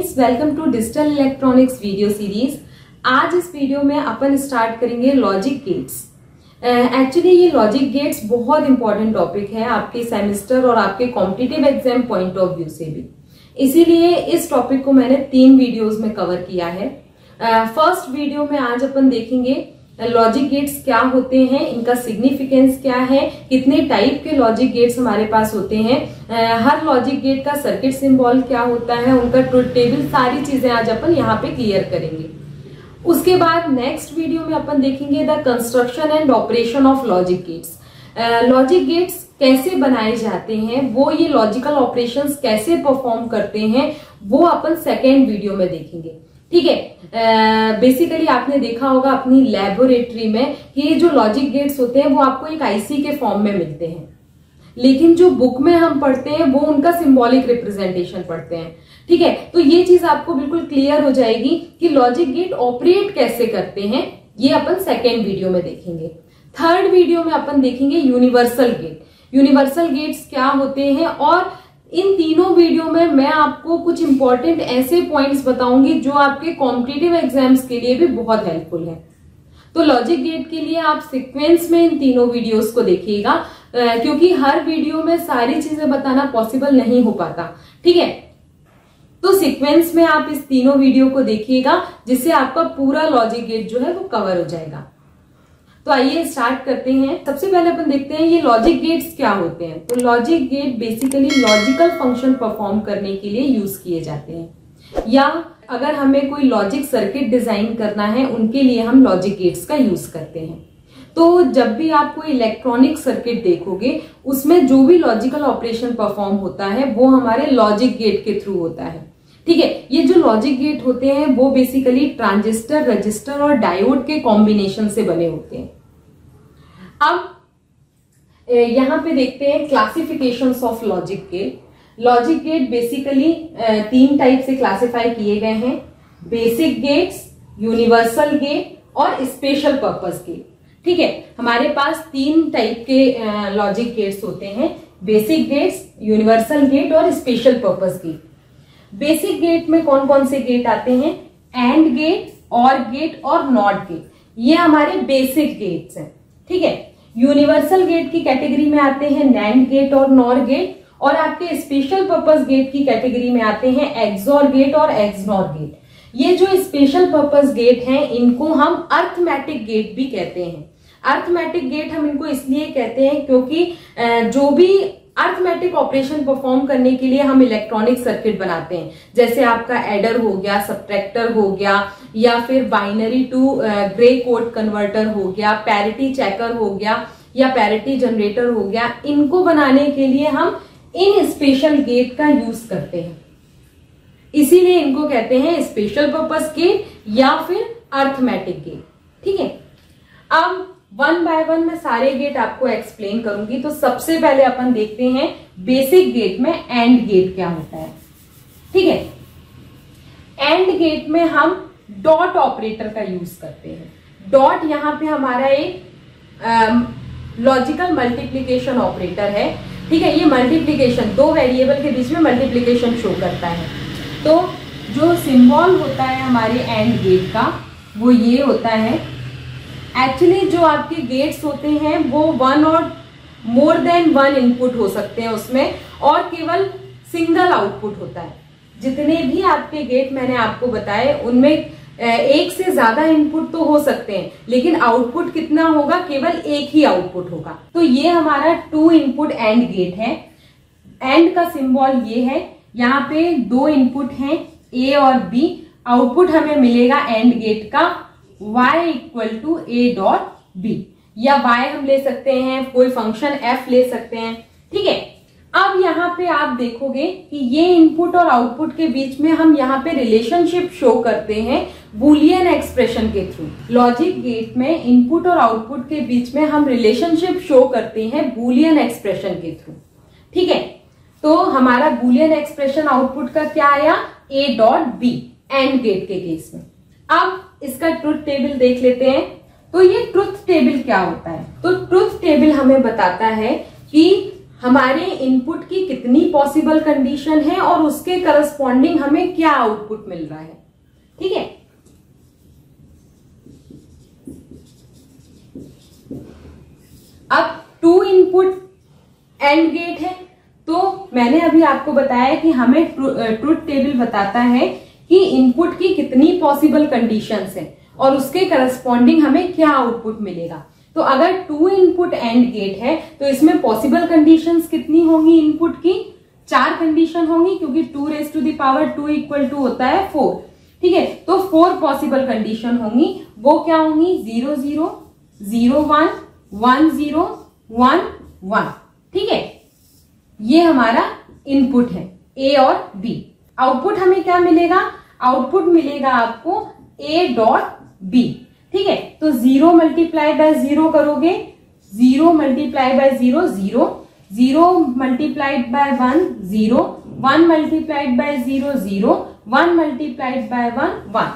Friends, welcome to digital electronics video series. आज इस video में अपन स्टार्ट करेंगे लॉजिक गेट्स। एक्चुअली ये लॉजिक गेट्स बहुत इंपॉर्टेंट टॉपिक है आपके सेमेस्टर और आपके competitive exam point of view से भी, इसीलिए इस टॉपिक को मैंने 3 वीडियोस में कवर किया है। फर्स्ट वीडियो में आज अपन देखेंगे लॉजिक गेट्स क्या होते हैं, इनका सिग्निफिकेंस क्या है, कितने टाइप के लॉजिक गेट्स हमारे पास होते हैं, हर लॉजिक गेट का सर्किट सिंबल क्या होता है, उनका ट्रुथ टेबल, सारी चीजें आज अपन यहाँ पे क्लियर करेंगे। उसके बाद नेक्स्ट वीडियो में अपन देखेंगे the construction and operation of logic gates. Logic gates कैसे बनाए जाते हैं, वो ये लॉजिकल ऑपरेशंस कैसे परफॉर्म करते हैं, वो अपन सेकेंड वीडियो में देखेंगे। ठीक है। बेसिकली आपने देखा होगा अपनी लेबोरेटरी में कि ये जो लॉजिक गेट्स होते हैं वो आपको एक आईसी के फॉर्म में मिलते हैं, लेकिन जो बुक में हम पढ़ते हैं वो उनका सिंबॉलिक रिप्रेजेंटेशन पढ़ते हैं। ठीक है, तो ये चीज आपको बिल्कुल क्लियर हो जाएगी कि लॉजिक गेट ऑपरेट कैसे करते हैं, ये अपन सेकेंड वीडियो में देखेंगे। थर्ड वीडियो में अपन देखेंगे यूनिवर्सल गेट। यूनिवर्सल गेट्स क्या होते हैं, और इन तीनों वीडियो में मैं आपको कुछ इंपॉर्टेंट ऐसे पॉइंट्स बताऊंगी जो आपके कॉम्पिटिटिव एग्जाम्स के लिए भी बहुत हेल्पफुल है। तो लॉजिक गेट के लिए आप सीक्वेंस में इन तीनों वीडियोस को देखिएगा, क्योंकि हर वीडियो में सारी चीजें बताना पॉसिबल नहीं हो पाता। ठीक है, तो सीक्वेंस में आप इस तीनों वीडियो को देखिएगा, जिससे आपका पूरा लॉजिक गेट जो है वो कवर हो जाएगा। तो आइए स्टार्ट करते हैं। सबसे पहले अपन देखते हैं ये लॉजिक गेट्स क्या होते हैं। तो logic gate basically logical function perform करने के लिए यूज किए जाते हैं, या अगर हमें कोई लॉजिक सर्किट डिजाइन करना है उनके लिए हम लॉजिक गेट्स का यूज करते हैं। तो जब भी आप कोई इलेक्ट्रॉनिक सर्किट देखोगे उसमें जो भी लॉजिकल ऑपरेशन परफॉर्म होता है वो हमारे लॉजिक गेट के थ्रू होता है। ठीक है, ये जो लॉजिक गेट होते हैं वो बेसिकली ट्रांजिस्टर, रजिस्टर और डायोड के कॉम्बिनेशन से बने होते हैं। अब यहां पे देखते हैं classifications of logic gate. Logic gate basically 3 type से क्लासिफाई किए गए हैं: बेसिक गेट्स, यूनिवर्सल गेट और स्पेशल पर्पस गेट। ठीक है, हमारे पास 3 टाइप के लॉजिक गेट्स होते हैं: बेसिक गेट्स, यूनिवर्सल गेट और special purpose gate. Basic gate में कौन कौन से गेट आते हैं? एंड गेट, और गेट और नॉट गेट, ये हमारे बेसिक गेट्स हैं। ठीक है, यूनिवर्सल गेट की कैटेगरी में आते हैं नैंड गेट और नॉर गेट, और आपके स्पेशल पर्पस गेट की कैटेगरी में आते हैं एक्सऑर गेट और एक्सनॉर गेट। ये जो स्पेशल पर्पस गेट हैं इनको हम अर्थमेटिक गेट भी कहते हैं। अर्थमेटिक गेट हम इनको इसलिए कहते हैं क्योंकि जो भी अर्थमेटिक ऑपरेशन परफॉर्म करने के लिए हम इलेक्ट्रॉनिक सर्किट बनाते हैं, जैसे आपका एडर हो गया, सब्ट्रैक्टर हो गया, या फिर binary to gray code converter हो गया, पैरिटी चेकर हो गया, या पैरिटी जनरेटर हो गया, इनको बनाने के लिए हम इन स्पेशल गेट का यूज करते हैं। इसीलिए इनको कहते हैं स्पेशल पर्पस गेट या फिर अर्थमेटिक गेट। ठीक है, अब 1 बाय 1 मैं सारे गेट आपको एक्सप्लेन करूंगी। तो सबसे पहले अपन देखते हैं बेसिक गेट में एंड गेट क्या होता है। ठीक है, एंड गेट में हम डॉट ऑपरेटर का यूज करते हैं। डॉट यहां पे हमारा एक लॉजिकल मल्टीप्लीकेशन ऑपरेटर है। ठीक है, ये मल्टीप्लीकेशन 2 वेरिएबल के बीच में मल्टीप्लीकेशन शो करता है। तो जो सिंबल होता है हमारे एंड गेट का वो ये होता है। एक्चुअली जो आपके गेट्स होते हैं वो 1 और मोर देन 1 इनपुट हो सकते हैं उसमें, और केवल सिंगल आउटपुट होता है। जितने भी आपके गेट मैंने आपको बताए उनमें एक से ज्यादा इनपुट तो हो सकते हैं, लेकिन आउटपुट कितना होगा? केवल एक ही आउटपुट होगा। तो ये हमारा 2 इनपुट एंड गेट है। एंड का सिंबल ये है, यहाँ पे 2 इनपुट हैं ए और बी। आउटपुट हमें मिलेगा एंड गेट का y equal to a dot b, या y हम ले सकते हैं, कोई फंक्शन f ले सकते हैं। ठीक है, अब यहाँ पे आप देखोगे कि ये इनपुट और आउटपुट के बीच में हम यहाँ पे रिलेशनशिप शो करते हैं बूलियन एक्सप्रेशन के थ्रू। लॉजिक गेट में इनपुट और आउटपुट के बीच में हम रिलेशनशिप शो करते हैं बूलियन एक्सप्रेशन के थ्रू। ठीक है, तो हमारा बूलियन एक्सप्रेशन आउटपुट का क्या आया? a dot b, and gate के केस में। अब इसका ट्रुथ टेबल देख लेते हैं। तो ये ट्रुथ टेबल क्या होता है? तो ट्रुथ टेबल हमें बताता है कि हमारे इनपुट की कितनी पॉसिबल कंडीशन है और उसके करस्पॉन्डिंग हमें क्या आउटपुट मिल रहा है। ठीक है, अब 2 इनपुट एंड गेट है, तो मैंने अभी आपको बताया कि हमें ट्रुथ टेबल बताता है कि इनपुट की कितनी पॉसिबल कंडीशंस है और उसके करस्पॉन्डिंग हमें क्या आउटपुट मिलेगा। तो अगर 2 इनपुट एंड गेट है तो इसमें पॉसिबल कंडीशंस कितनी होंगी इनपुट की? 4 कंडीशन होंगी, क्योंकि 2 raised to the power 2 equal to होता है 4। ठीक है, तो 4 पॉसिबल कंडीशन होंगी। वो क्या होंगी? 0 0 0 1 1 0 1 1। ठीक है, ये हमारा इनपुट है ए और बी। आउटपुट हमें क्या मिलेगा? आउटपुट मिलेगा आपको ए डॉट बी। ठीक है, तो 0 मल्टीप्लाई बाय 0 करोगे, 0 multiply by 0 0, 0 multiplied by 1 0, 1 multiplied by 0 0, 1 multiplied by 1 1।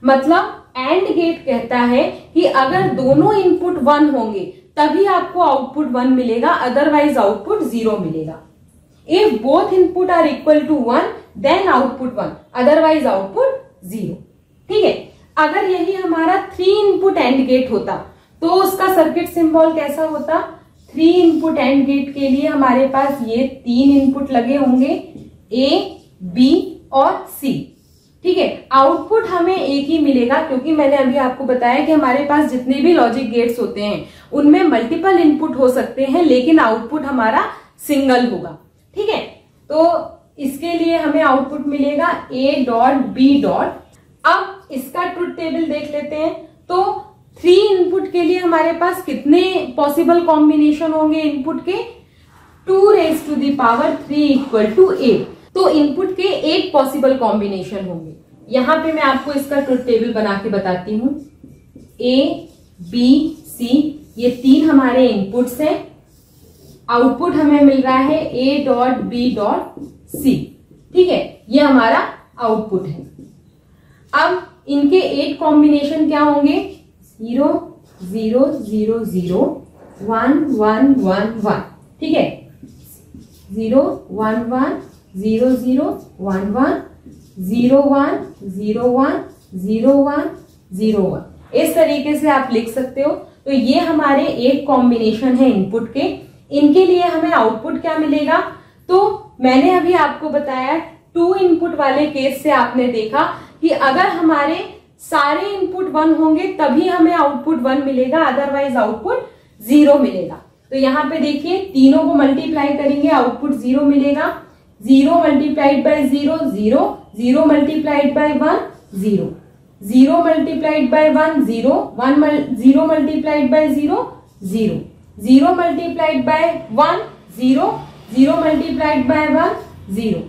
मतलब एंड गेट कहता है कि अगर दोनों इनपुट 1 होंगे तभी आपको आउटपुट 1 मिलेगा, अदरवाइज आउटपुट 0 मिलेगा। If both input are equal to 1 then output 1, otherwise output 0। ठीक है, अगर यही हमारा 3 इनपुट एंड गेट होता तो उसका सर्किट सिंबल कैसा होता? 3 इनपुट एंड गेट के लिए हमारे पास ये 3 इनपुट लगे होंगे, ए, बी और सी। ठीक है, आउटपुट हमें एक ही मिलेगा, क्योंकि मैंने अभी आपको बताया कि हमारे पास जितने भी लॉजिक गेट्स होते हैं उनमें मल्टीपल इनपुट हो सकते हैं, लेकिन आउटपुट हमारा सिंगल होगा। ठीक है, तो इसके लिए हमें आउटपुट मिलेगा ए डॉट बी डॉट। अब इसका ट्रुथ टेबल देख लेते हैं। तो 3 इनपुट के लिए हमारे पास कितने पॉसिबल कॉम्बिनेशन होंगे इनपुट के? 2 raised to the power 3 equal to 8। तो इनपुट के 8 पॉसिबल कॉम्बिनेशन होंगे। यहां पे मैं आपको इसका ट्रुथ टेबल बना के बताती हूं। ए, बी, सी, ये 3 हमारे इनपुट्स हैं। आउटपुट हमें मिल रहा है A dot B dot C. ठीक है, ये हमारा आउटपुट है। अब इनके 8 कॉम्बिनेशन क्या होंगे? 0 0 0 0 1 1 1 1। ठीक है, 0 1 1 0 0 1 1 0 1 0 1 0 1 0 1। इस तरीके से आप लिख सकते हो। तो ये हमारे 8 कॉम्बिनेशन है इनपुट के। इनके लिए हमें आउटपुट क्या मिलेगा? तो मैंने अभी आपको बताया 2 इनपुट वाले केस से आपने देखा कि अगर हमारे सारे इनपुट 1 होंगे तभी हमें आउटपुट 1 मिलेगा, अदरवाइज आउटपुट 0 मिलेगा। तो यहाँ पे देखिए, तीनों को मल्टीप्लाई करेंगे, आउटपुट 0 मिलेगा। 0 multiplied by 0 0, 0 multiplied by 1 0, 0 multiplied by 1 0, 0 multiplied by 0 0, 0 multiplied by 1 0, 0 multiplied by 1 0।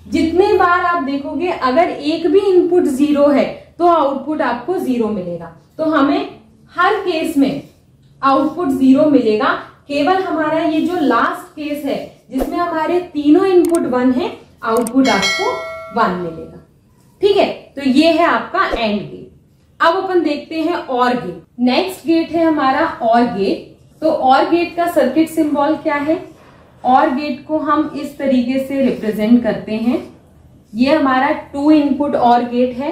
जितने बार आप देखोगे अगर एक भी इनपुट 0 है तो आउटपुट आपको 0 मिलेगा। तो हमें हर केस में आउटपुट 0 मिलेगा। केवल हमारा ये जो लास्ट केस है जिसमें हमारे तीनों इनपुट 1 है, आउटपुट आपको 1 मिलेगा। ठीक है, तो ये है आपका एंड गेट। अब अपन देखते हैं और गेट। नेक्स्ट गेट है हमारा और गेट। तो और गेट का सर्किट सिंबल क्या है? और गेट को हम इस तरीके से रिप्रेजेंट करते हैं। ये हमारा 2 इनपुट और गेट है।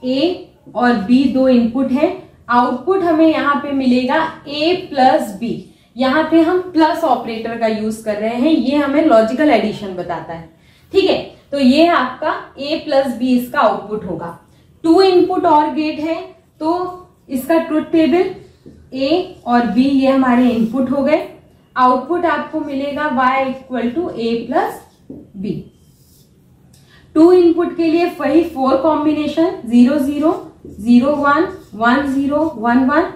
ए और बी 2 इनपुट है। आउटपुट हमें यहाँ पे मिलेगा ए प्लस बी। यहाँ पे हम प्लस ऑपरेटर का यूज कर रहे हैं, ये हमें लॉजिकल एडिशन बताता है। ठीक है, तो ये आपका ए प्लस बी इसका आउटपुट होगा। 2 इनपुट और गेट है, तो इसका ट्रुथ टेबल ए और बी ये हमारे इनपुट हो गए। आउटपुट आपको मिलेगा y equal to A plus B. 2 input के लिए वही 4 कॉम्बिनेशन 0 0 0 1 1 0 1 1।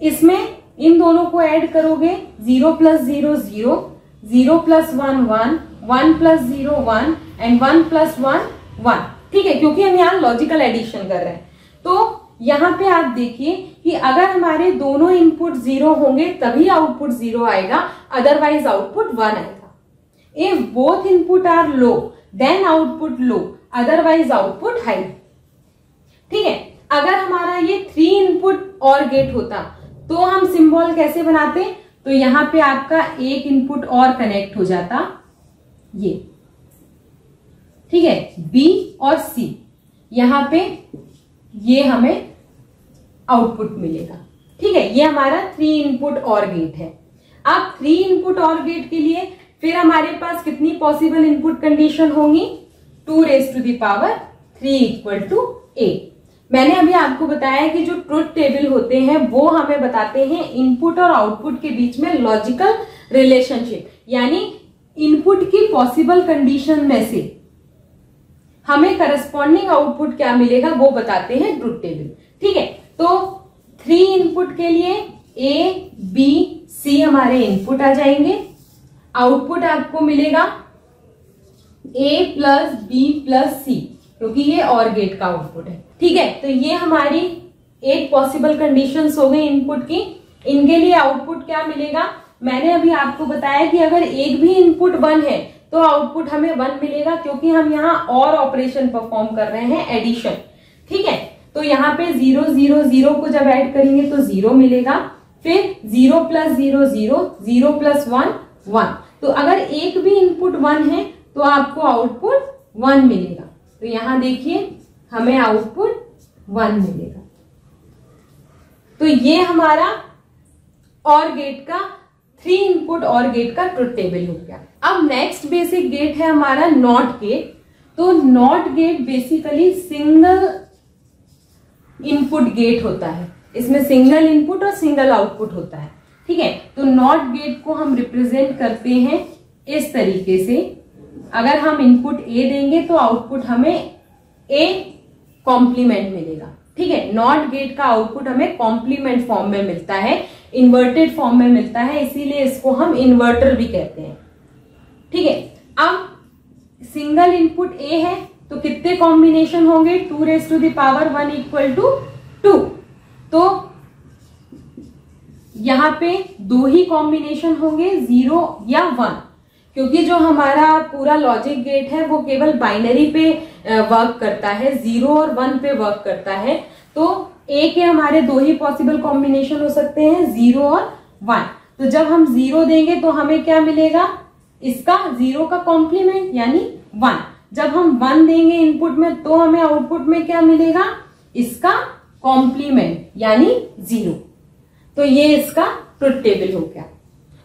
इसमें इन दोनों को ऐड करोगे 0 plus 0 0, 0 plus 1 1, 1 plus 0 1 and 1 plus 1 1। ठीक है, क्योंकि हम यहाँ लॉजिकल एडिशन कर रहे हैं। तो यहाँ पे आप देखिए कि अगर हमारे दोनों इनपुट 0 होंगे तभी आउटपुट 0 आएगा, अदरवाइज आउटपुट 1 आएगा। If both input are low then output low, otherwise output high. ठीक है, अगर हमारा ये 3 इनपुट और गेट होता तो हम सिंबल कैसे बनाते? तो यहाँ पे आपका एक इनपुट और कनेक्ट हो जाता, ये ठीक है, बी और सी, यहाँ पे ये हमें आउटपुट मिलेगा। ठीक है, ये हमारा 3 इनपुट और गेट है। अब 3 इनपुट और गेट के लिए फिर हमारे पास कितनी पॉसिबल इनपुट कंडीशन होंगी, 2⁻³ = 8। मैंने अभी आपको बताया कि जो ट्रुथ टेबल होते हैं वो हमें बताते हैं इनपुट और आउटपुट के बीच में लॉजिकल रिलेशनशिप, यानी इनपुट की पॉसिबल कंडीशन में से हमें करस्पॉन्डिंग आउटपुट क्या मिलेगा वो बताते हैं ट्रुथ टेबल। ठीक है, तो 3 इनपुट के लिए ए बी सी हमारे इनपुट आ जाएंगे, आउटपुट आपको मिलेगा a + b + c, क्योंकि ये और गेट का आउटपुट है। ठीक है, तो ये हमारी 8 पॉसिबल कंडीशंस हो गई इनपुट की। इनके लिए आउटपुट क्या मिलेगा, मैंने अभी आपको बताया कि अगर एक भी इनपुट 1 है तो आउटपुट हमें 1 मिलेगा, क्योंकि हम यहाँ और ऑपरेशन परफॉर्म कर रहे हैं, एडिशन। ठीक है, तो यहाँ पे 0 0 0 को जब ऐड करेंगे तो 0 मिलेगा, फिर 0 + 0 0, 0 + 1 1। तो अगर एक भी इनपुट 1 है तो आपको आउटपुट 1 मिलेगा। तो यहां देखिए हमें आउटपुट 1 मिलेगा। तो ये हमारा और गेट का 3 इनपुट और गेट का ट्रुथ टेबल हो गया। अब नेक्स्ट बेसिक गेट है हमारा नॉट गेट। तो not gate basically single input gate होता है, इसमें सिंगल इनपुट और सिंगल आउटपुट होता है। ठीक है, तो नॉट गेट को हम रिप्रेजेंट करते हैं इस तरीके से। अगर हम इनपुट ए देंगे तो आउटपुट हमें ए कॉम्प्लीमेंट मिलेगा। ठीक है, नॉट गेट का आउटपुट हमें कॉम्प्लीमेंट फॉर्म में मिलता है, इन्वर्टेड फॉर्म में मिलता है, इसीलिए इसको हम इन्वर्टर भी कहते हैं। ठीक है, अब सिंगल इनपुट ए है तो कितने कॉम्बिनेशन होंगे, 2⁻1 = 2। तो यहां पे 2 ही कॉम्बिनेशन होंगे, 0 या 1, क्योंकि जो हमारा पूरा लॉजिक गेट है वो केवल बाइनरी पे वर्क करता है, 0 और 1 पे वर्क करता है। तो ए के हमारे 2 ही पॉसिबल कॉम्बिनेशन हो सकते हैं, 0 और 1। तो जब हम 0 देंगे तो हमें क्या मिलेगा, इसका 0 का कॉम्प्लीमेंट यानी 1। जब हम 1 देंगे इनपुट में तो हमें आउटपुट में क्या मिलेगा, इसका कॉम्प्लीमेंट यानी 0। तो ये इसका ट्रुथ टेबल हो गया।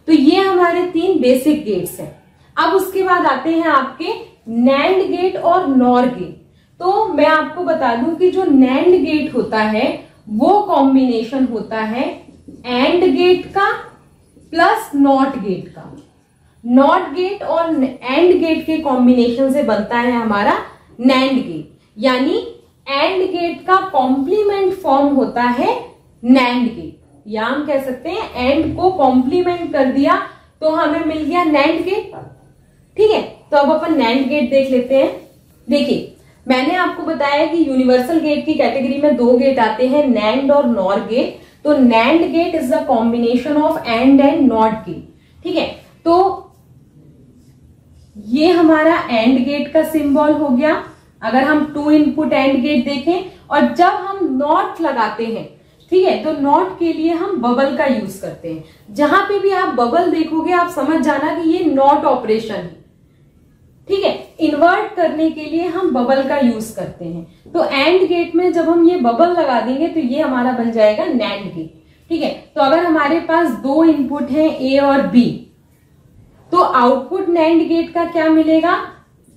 तो ये हमारे 3 बेसिक गेट्स हैं। अब उसके बाद आते हैं आपके नैंड गेट और नॉर गेट। तो मैं आपको बता दूं कि जो नैंड गेट होता है वो कॉम्बिनेशन होता है एंड गेट का प्लस नॉट गेट का। नॉट गेट और एंड गेट के कॉम्बिनेशन से बनता है हमारा नैंड गेट, यानी एंड गेट का कॉम्प्लीमेंट फॉर्म होता है नैंड गेट, या हम कह सकते हैं एंड को कॉम्प्लीमेंट कर दिया तो हमें मिल गया नैंड गेट। ठीक है, तो अब अपन नैंड गेट देख लेते हैं। देखिए, मैंने आपको बताया कि यूनिवर्सल गेट की कैटेगरी में 2 गेट आते हैं, नैंड और नॉर गेट। तो NAND gate is the combination of and not gate. ठीक है, तो ये हमारा एंड गेट का सिंबल हो गया। अगर हम 2 इनपुट एंड गेट देखें और जब हम नॉट लगाते हैं, ठीक है, तो नॉट के लिए हम बबल का यूज करते हैं। जहां पे भी आप बबल देखोगे आप समझ जाना कि ये नॉट ऑपरेशन है। ठीक है, इन्वर्ट करने के लिए हम बबल का यूज करते हैं। तो एंड गेट में जब हम ये बबल लगा देंगे तो ये हमारा बन जाएगा नैंड गेट। ठीक है, तो अगर हमारे पास 2 इनपुट हैं ए और बी, तो आउटपुट नैंड गेट का क्या मिलेगा,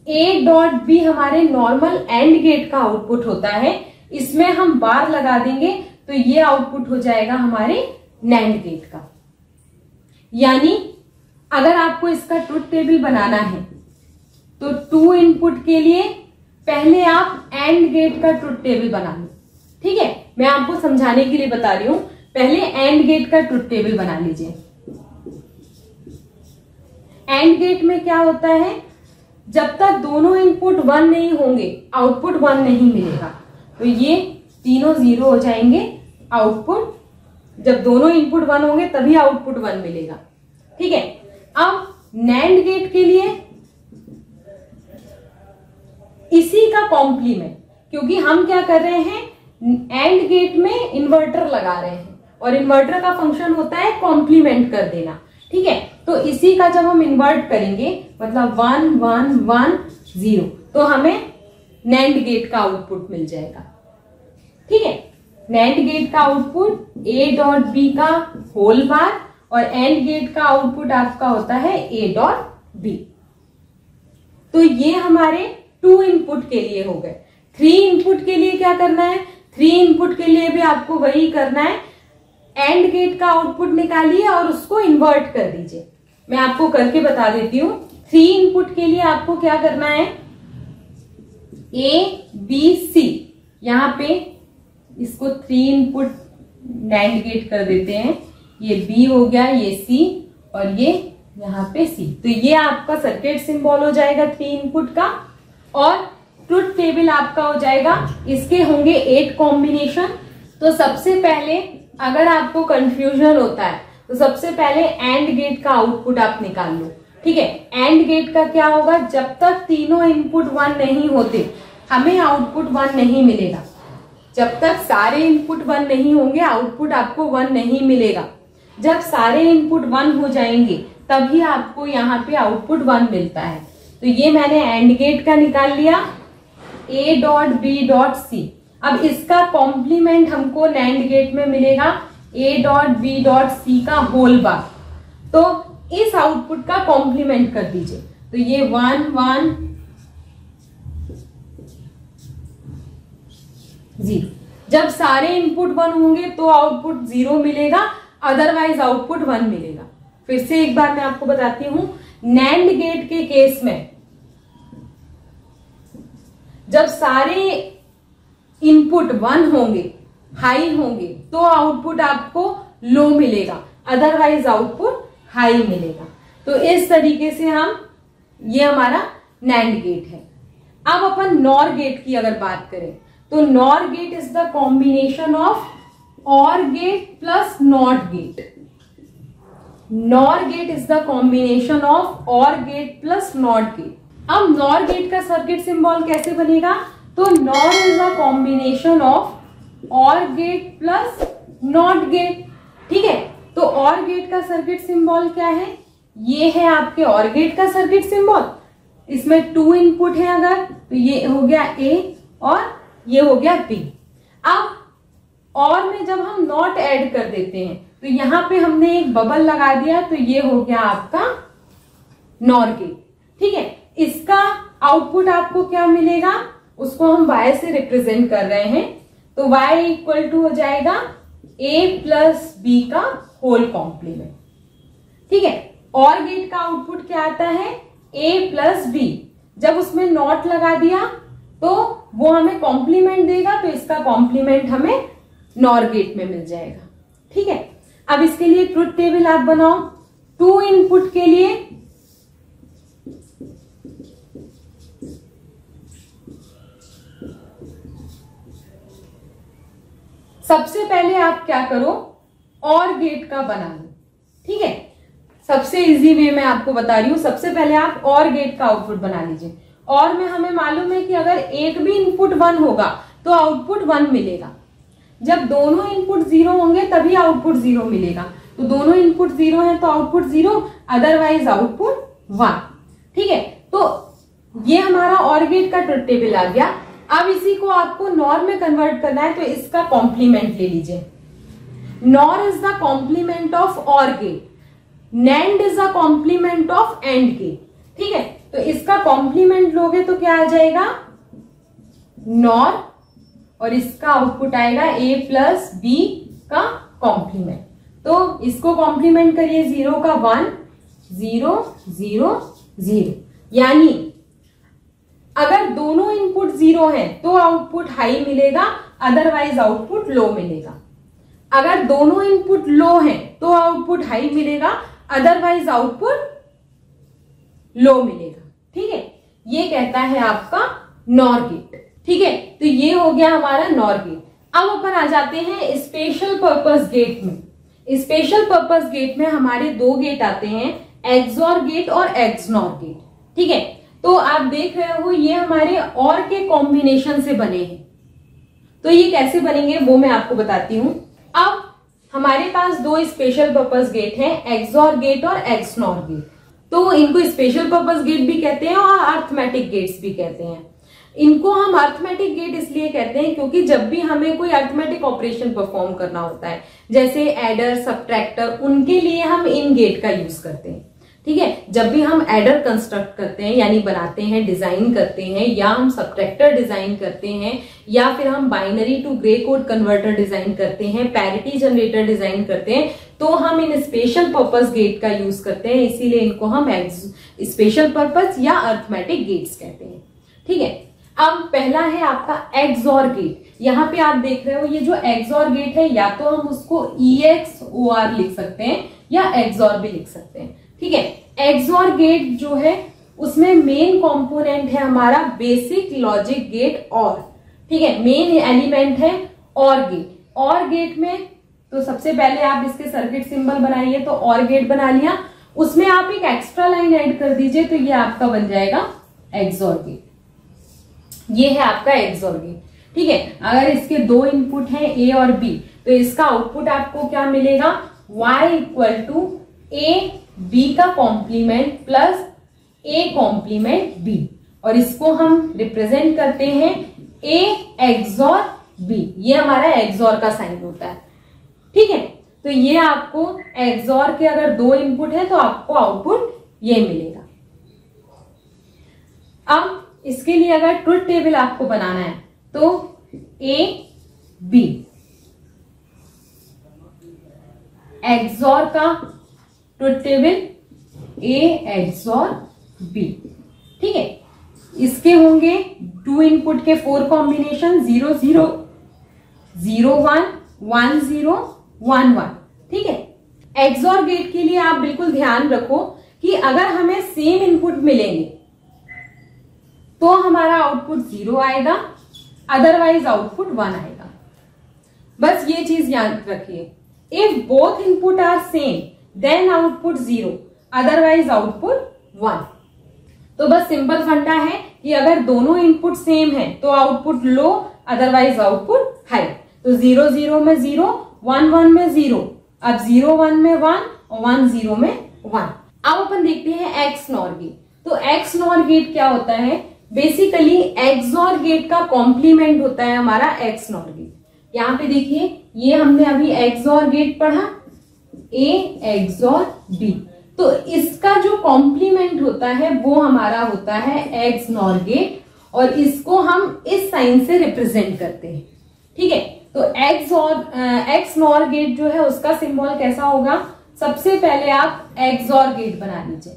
A.B हमारे नॉर्मल एंड गेट का आउटपुट होता है। इसमें हम बार लगा देंगे तो ये आउटपुट हो जाएगा हमारे नैंड गेट का। यानी अगर आपको इसका ट्रुथ टेबल बनाना है तो 2 इनपुट के लिए पहले आप एंड गेट का ट्रुथ टेबल बना लो। ठीक है, मैं आपको समझाने के लिए बता रही हूं, पहले एंड गेट का ट्रुथ टेबल बना लीजिए। एंड गेट में क्या होता है, जब तक दोनों इनपुट 1 नहीं होंगे आउटपुट 1 नहीं मिलेगा। तो ये तीनों 0 हो जाएंगे, आउटपुट जब दोनों इनपुट 1 होंगे तभी आउटपुट 1 मिलेगा। ठीक है, अब नैंड गेट के लिए इसी का कॉम्प्लीमेंट, क्योंकि हम क्या कर रहे हैं, एंड गेट में इन्वर्टर लगा रहे हैं और इन्वर्टर का फंक्शन होता है कॉम्प्लीमेंट कर देना, ठीक है। तो इसी का जब हम इन्वर्ट करेंगे मतलब 1 1 1 0 तो हमें नैंड गेट का आउटपुट मिल जाएगा, ठीक है। नैंड गेट का आउटपुट A डॉट B का होल बार और एंड गेट का आउटपुट आपका होता है A डॉट B। तो ये हमारे 2 इनपुट के लिए हो गए। 3 इनपुट के लिए क्या करना है? 3 इनपुट के लिए भी आपको वही करना है, एंड गेट का आउटपुट निकालिए और उसको इन्वर्ट कर दीजिए। मैं आपको करके बता देती हूं। 3 इनपुट के लिए आपको क्या करना है, A B C, यहां पे इसको 3 इनपुट नैंड गेट कर देते हैं। ये B हो गया, ये C और ये यहाँ पे C। तो ये आपका सर्किट सिंबल हो जाएगा 3 इनपुट का और ट्रुथ टेबल आपका हो जाएगा। इसके होंगे 8 कॉम्बिनेशन। तो सबसे पहले अगर आपको कंफ्यूजन होता है तो सबसे पहले एंड गेट का आउटपुट आप निकाल लो, ठीक है। एंड गेट का क्या होगा, जब तक तीनों इनपुट 1 नहीं होते हमें आउटपुट 1 नहीं मिलेगा। जब तक सारे इनपुट 1 नहीं होंगे आउटपुट आपको 1 नहीं मिलेगा। जब सारे इनपुट 1 हो जाएंगे तभी आपको यहाँ पे आउटपुट 1 मिलता है। तो ये मैंने एंड गेट का निकाल लिया, A dot B dot C। अब इसका कॉम्प्लीमेंट हमको नैंड गेट में मिलेगा A dot B dot C का होल बार। तो इस आउटपुट का कॉम्प्लीमेंट कर दीजिए। तो ये 1 1 0। जब सारे इनपुट 1 होंगे तो आउटपुट 0 मिलेगा, अदरवाइज आउटपुट 1 मिलेगा। फिर से एक बार मैं आपको बताती हूं, नैंड गेट के केस में जब सारे इनपुट 1 होंगे, हाई होंगे, तो आउटपुट आपको लो मिलेगा, अदरवाइज आउटपुट हाई मिलेगा। तो इस तरीके से ये हमारा नैंड गेट है। अब अपन नॉर गेट की अगर बात करें तो NOR gate is the combination of OR gate plus not gate. NOR gate is the combination of OR gate plus not gate. अब नॉर गेट का सर्किट सिंबल कैसे बनेगा, तो NOR is the combination of OR gate plus not gate, ठीक है। तो और gate का सर्किट सिंबल क्या है, ये है आपके और गेट का सर्किट सिंबल। इसमें 2 इनपुट है अगर, तो ये हो गया A और ये हो गया B। अब और में जब हम नॉट ऐड कर देते हैं तो यहां पे हमने एक बबल लगा दिया, तो ये हो गया आपका नॉर गेट, ठीक है। इसका आउटपुट आपको क्या मिलेगा, उसको हम y से रिप्रेजेंट कर रहे हैं। तो y इक्वल टू हो जाएगा A प्लस B का होल कॉम्प्लीमेंट, ठीक है। और गेट का आउटपुट क्या आता है, A प्लस B। जब उसमें नॉट लगा दिया तो वो हमें कॉम्प्लीमेंट देगा, तो इसका कॉम्प्लीमेंट हमें नॉर गेट में मिल जाएगा, ठीक है। अब इसके लिए ट्रुथ टेबल आप बनाओ। 2 इनपुट के लिए सबसे पहले आप क्या करो, और गेट का बना लो, ठीक है। सबसे इजी वे मैं आपको बता रही हूं, सबसे पहले आप और गेट का आउटपुट बना लीजिए। और में हमें मालूम है कि अगर एक भी इनपुट 1 होगा तो आउटपुट 1 मिलेगा। जब दोनों इनपुट 0 होंगे तभी आउटपुट 0 मिलेगा। तो दोनों इनपुट 0 है तो आउटपुट 0, अदरवाइज आउटपुट 1, ठीक है। तो ये हमारा और गेट का ट्रुथ टेबल आ गया। अब इसी को आपको नॉर में कन्वर्ट करना है, तो इसका कॉम्प्लीमेंट ले लीजिए। NOR is the complement of OR gate, NAND is the complement of AND gate, ठीक है। तो इसका कॉम्प्लीमेंट लोगे तो क्या आ जाएगा, नॉर, और इसका आउटपुट आएगा A प्लस B का कॉम्प्लीमेंट। तो इसको कॉम्प्लीमेंट करिए, 0 का 1 0 0 0, यानी अगर दोनों इनपुट 0 हैं तो आउटपुट हाई मिलेगा, अदरवाइज आउटपुट लो मिलेगा। अगर दोनों इनपुट लो हैं तो आउटपुट हाई मिलेगा, अदरवाइज आउटपुट लो मिलेगा, ठीक है। ये कहता है आपका नॉर गेट, ठीक है। तो ये हो गया हमारा नॉर गेट। अब अपन आ जाते हैं स्पेशल पर्पस गेट में। स्पेशल पर्पस गेट में हमारे 2 गेट आते हैं, एक्सऑर गेट और एक्सनॉर गेट, ठीक है। तो आप देख रहे हो ये हमारे और के कॉम्बिनेशन से बने हैं। तो ये कैसे बनेंगे वो मैं आपको बताती हूं। अब हमारे पास दो स्पेशल पर्पस गेट हैं, एक्सऑर गेट और एक्सनॉर गेट। तो इनको स्पेशल पर्पस गेट भी कहते हैं और अरिथमेटिक गेट्स भी कहते हैं। इनको हम अरिथमेटिक गेट इसलिए कहते हैं क्योंकि जब भी हमें कोई अरिथमेटिक ऑपरेशन परफॉर्म करना होता है, जैसे एडर, सब्ट्रैक्टर, उनके लिए हम इन गेट का यूज करते हैं। ठीक है, जब भी हम एडर कंस्ट्रक्ट करते हैं यानी बनाते हैं, डिजाइन करते हैं, या हम सब्ट्रैक्टर डिजाइन करते हैं, या फिर हम binary to gray code converter design करते हैं, पैरिटी जनरेटर डिजाइन करते हैं, तो हम इन स्पेशल पर्पस गेट का यूज करते हैं। इसीलिए इनको हम स्पेशल पर्पस या अरिथमेटिक गेट्स कहते हैं। ठीक है, अब पहला है आपका एक्सऑर गेट। यहाँ पे आप देख रहे हो ये जो एक्सऑर गेट है, या तो हम उसको EXOR लिख सकते हैं या एक्सऑर भी लिख सकते हैं। ठीक है, एक्सऑर गेट जो है उसमें मेन कंपोनेंट है हमारा बेसिक लॉजिक गेट और। ठीक है, मेन एलिमेंट है और गेट। और गेट में तो सबसे पहले आप इसके सर्किट सिंबल बनाइए, तो और गेट बना लिया, उसमें आप एक एक्स्ट्रा लाइन ऐड कर दीजिए तो ये आपका बन जाएगा एक्सऑर गेट। ये है आपका एक्सऑर गेट। ठीक है, अगर इसके दो इनपुट हैं A और B, तो इसका आउटपुट आपको क्या मिलेगा, Y equal to A B का complement plus A complement B, और इसको हम रिप्रेजेंट करते हैं A एक्सऑर B। ये हमारा एक्सऑर का साइन होता है। ठीक है, तो ये आपको एक्सऑर के अगर दो इनपुट है तो आपको आउटपुट ये मिलेगा। अब इसके लिए अगर ट्रुथ टेबल आपको बनाना है तो A B एक्सऑर का truth table A XOR B। ठीक है, इसके होंगे टू इनपुट के 4 कॉम्बिनेशन 0 0 0 1 1 0 1 1। ठीक है, एक्सऑर गेट के लिए आप बिल्कुल ध्यान रखो कि अगर हमें सेम इनपुट मिलेंगे तो हमारा आउटपुट 0 आएगा, अदरवाइज आउटपुट 1 आएगा। बस ये चीज याद रखिए, if both input are same then output 0, otherwise output 1। तो बस सिंपल फंडा है कि अगर दोनों इनपुट सेम है तो output low, otherwise output high. तो 0 0 में 0, 1 1 में 0, अब 0 1 में 1 और 1 0 में 1। अब अपन देखते हैं एक्सनॉर गेट। तो एक्सनॉर गेट क्या होता है, बेसिकली एक्सऑर गेट का कॉम्प्लीमेंट होता है हमारा एक्सनॉर गेट। यहां पे देखिए, ये हमने अभी एक्सऑर गेट पढ़ा, A एक्सऑर B, तो इसका जो कॉम्प्लीमेंट होता है वो हमारा होता है एक्सनॉर गेट, और इसको हम इस साइन से रिप्रेजेंट करते हैं। ठीक है, तो एक्सनॉर गेट जो है उसका सिंबल कैसा होगा, सबसे पहले आप एक्सऑर गेट बना लीजिए।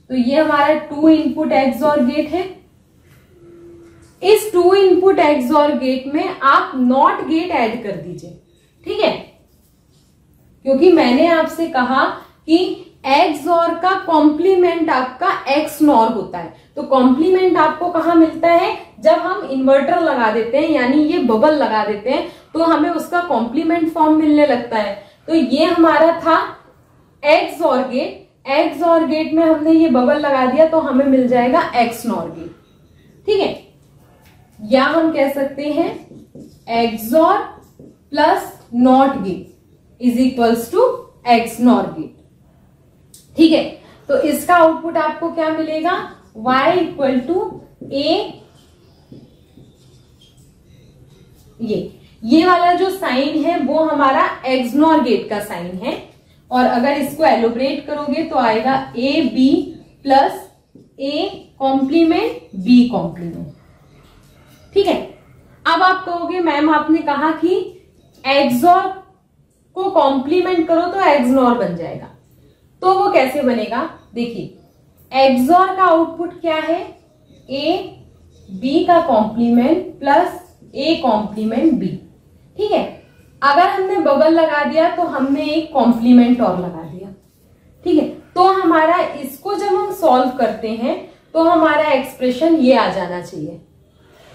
तो ये हमारा 2 इनपुट एक्सऑर गेट है। इस 2 इनपुट एक्सऑर गेट में आप नॉट गेट ऐड कर दीजिए। ठीक है, क्योंकि मैंने आपसे कहा कि एक्सऑर का कॉम्प्लीमेंट आपका एक्सनॉर होता है। तो कॉम्प्लीमेंट आपको कहां मिलता है, जब हम इन्वर्टर लगा देते हैं यानी ये बबल लगा देते हैं तो हमें उसका कॉम्प्लीमेंट फॉर्म मिलने लगता है। तो ये हमारा था एक्सऑर गेट। एक्सऑर गेट में हमने ये बबल लगा दिया तो हमें मिल जाएगा एक्सनॉर गेट। ठीक है, या हम कह सकते हैं XOR plus not gate is equals to XNOR gate. ठीक है, तो इसका आउटपुट आपको क्या मिलेगा, y इक्वल टू A। ये वाला जो साइन है वो हमारा एक्सनॉर गेट का साइन है, और अगर इसको एलोब्रेट करोगे तो आएगा AB plus A complement B complement. ठीक है, अब आप कहोगे मैम आपने कहा कि एक्सऑर को कॉम्प्लीमेंट करो तो एक्सनॉर बन जाएगा, तो वो कैसे बनेगा, देखिए एक्सऑर का आउटपुट क्या है, A B का complement plus A complement B। ठीक है, अगर हमने बबल लगा दिया तो हमने एक कॉम्प्लीमेंट और लगा दिया। ठीक है, तो हमारा इसको जब हम सॉल्व करते हैं तो हमारा एक्सप्रेशन ये आ जाना चाहिए।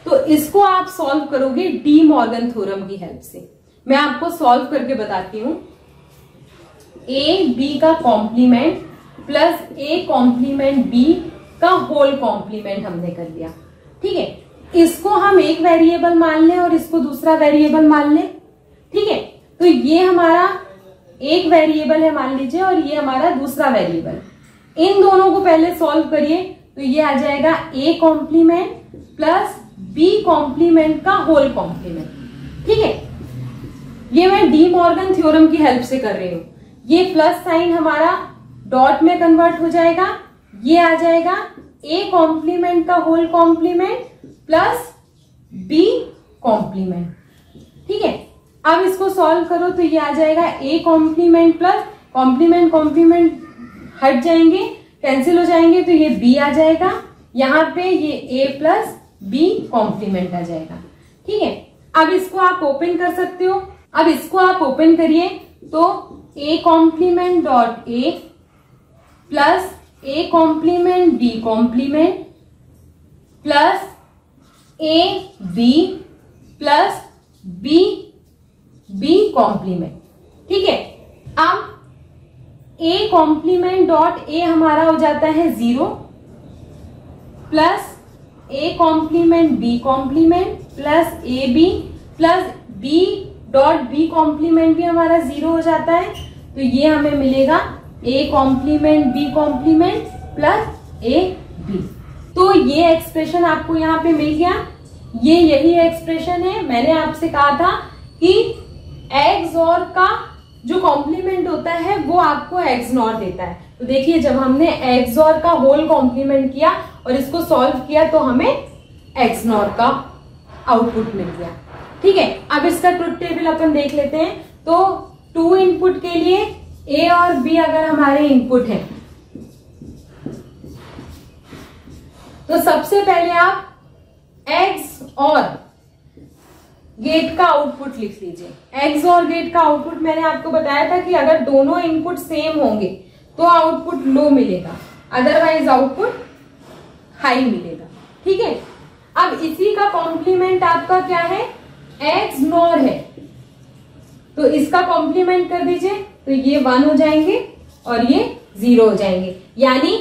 तो इसको आप सॉल्व करोगे डी मॉर्गन थ्योरम की हेल्प से। मैं आपको सॉल्व करके बताती हूं। A B का complement plus A complement B का होल कॉम्प्लीमेंट हमने कर लिया। ठीक है, इसको हम एक वेरिएबल मान लें और इसको दूसरा वेरिएबल मान लें। ठीक है, तो तो ये हमारा एक वेरिएबल है मान लीजिए और ये हमारा दूसरा वेरिएबल। इन दोनों को पहले सॉल्व करिए तो ये आ जाएगा a complement plus b complement का होल कॉम्प्लीमेंट। ठीक है, ये मैं डी मॉर्गन थ्योरम की हेल्प से कर रही हूं। ये प्लस साइन हमारा डॉट में कन्वर्ट हो जाएगा, ये आ जाएगा a कॉम्प्लीमेंट का whole complement plus b complement. ठीक है, अब इसको सॉल्व करो तो ये आ जाएगा a complement plus complement complement हट जाएंगे, कैंसिल हो जाएंगे, तो ये b आ जाएगा, यहाँ पे ये a प्लस b कॉम्प्लीमेंट आ जाएगा। ठीक है, अब इसको आप ओपन कर सकते हो। अब इसको आप ओपन करिए तो a complement dot a plus a complement b complement plus a b plus b b complement. ठीक है, अब a कॉम्प्लीमेंट डॉट a हमारा हो जाता है 0 plus a complement b complement plus a b plus b dot b complement भी हमारा 0 हो जाता है, तो ये हमें मिलेगा a complement b complement plus a b। तो ये एक्सप्रेशन आपको यहाँ पे मिल गया। ये यही एक्सप्रेशन है, मैंने आपसे कहा था कि XOR का जो कॉम्प्लीमेंट होता है वो आपको XNOR देता है। तो देखिए जब हमने XOR का होल कॉम्प्लीमेंट किया और इसको सॉल्व किया तो हमें XNOR का आउटपुट मिल गया। ठीक है, अब इसका ट्रुथ टेबल अपन देख लेते हैं। तो 2 इनपुट के लिए A और B अगर हमारे इनपुट हैं तो सबसे पहले आप XOR गेट का आउटपुट लिख लीजिए। XOR गेट का आउटपुट मैंने आपको बताया था कि अगर दोनों इनपुट सेम होंगे तो आउटपुट लो मिलेगा, अदरवाइज आउटपुट हाई मिलेगा। ठीक है, अब इसी का कॉम्प्लीमेंट आपका क्या है, XNOR है, तो इसका कॉम्प्लीमेंट कर दीजिए तो ये 1 हो जाएंगे और ये 0 हो जाएंगे। यानी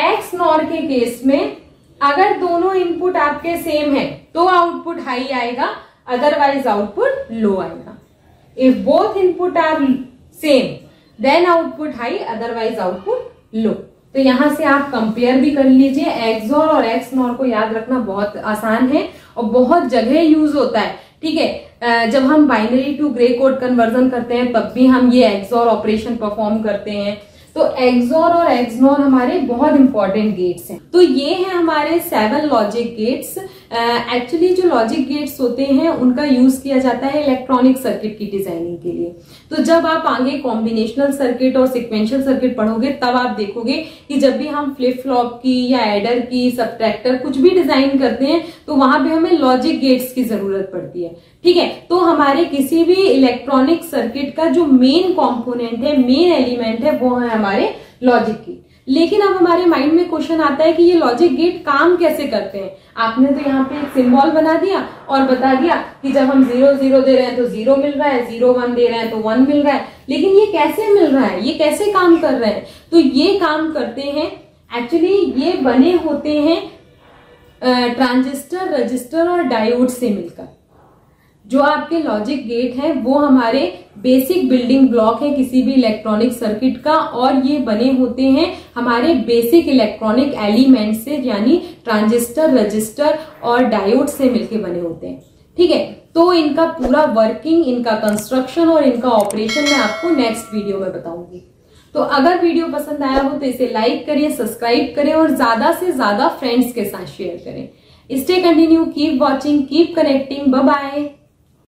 XNOR के केस में अगर दोनों इनपुट आपके सेम है तो आउटपुट हाई आएगा, अदरवाइज आउटपुट लो आएगा। If both input are same then output high, otherwise output low. तो यहां से आप कंपेयर भी कर लीजिए। XOR और XNOR को याद रखना बहुत आसान है और बहुत जगह यूज होता है। ठीक है, जब हम binary to gray code conversion करते हैं तब भी हम ये XOR ऑपरेशन परफॉर्म करते हैं। तो XOR और XNOR हमारे बहुत इंपॉर्टेंट गेट्स हैं। तो ये हैं हमारे 7 लॉजिक गेट्स। एक्चुअली जो लॉजिक गेट्स होते हैं उनका यूज किया जाता है इलेक्ट्रॉनिक सर्किट की डिजाइनिंग के लिए। तो जब आप आगे कॉम्बिनेशनल सर्किट और सिक्वेंशियल सर्किट पढ़ोगे तब आप देखोगे कि जब भी हम फ्लिप फ्लॉप की या एडर की, सबट्रैक्टर कुछ भी डिजाइन करते हैं तो वहां पे हमें लॉजिक गेट्स की जरूरत पड़ती है। ठीक है, तो हमारे किसी भी इलेक्ट्रॉनिक सर्किट का जो मेन कॉम्पोनेंट है, मेन एलिमेंट है, वो है हमारे लॉजिक गेट। लेकिन अब हमारे माइंड में क्वेश्चन आता है कि ये लॉजिक गेट काम कैसे करते हैं। आपने तो यहाँ पे एक सिंबल बना दिया और बता दिया कि जब हम 0 0 दे रहे हैं तो 0 मिल रहा है, 0 1 दे रहे हैं तो 1 मिल रहा है। लेकिन ये कैसे मिल रहा है, ये कैसे काम कर रहे हैं? तो ये काम करते हैं, एक्चुअली ये बने होते हैं ट्रांजिस्टर, रजिस्टर और डायोड से मिलकर। जो आपके लॉजिक गेट है वो हमारे बेसिक बिल्डिंग ब्लॉक है किसी भी इलेक्ट्रॉनिक सर्किट का, और ये बने होते हैं हमारे बेसिक इलेक्ट्रॉनिक एलिमेंट से, यानी ट्रांजिस्टर, रजिस्टर और डायोड से मिलके बने होते हैं। ठीक है, तो इनका पूरा वर्किंग, इनका कंस्ट्रक्शन और इनका ऑपरेशन मैं आपको नेक्स्ट वीडियो में बताऊंगी। तो अगर वीडियो पसंद आया हो तो इसे लाइक करिए, सब्सक्राइब करें और ज्यादा से ज्यादा फ्रेंड्स के साथ शेयर करें। Stay continue, keep watching, keep connecting, bye bye.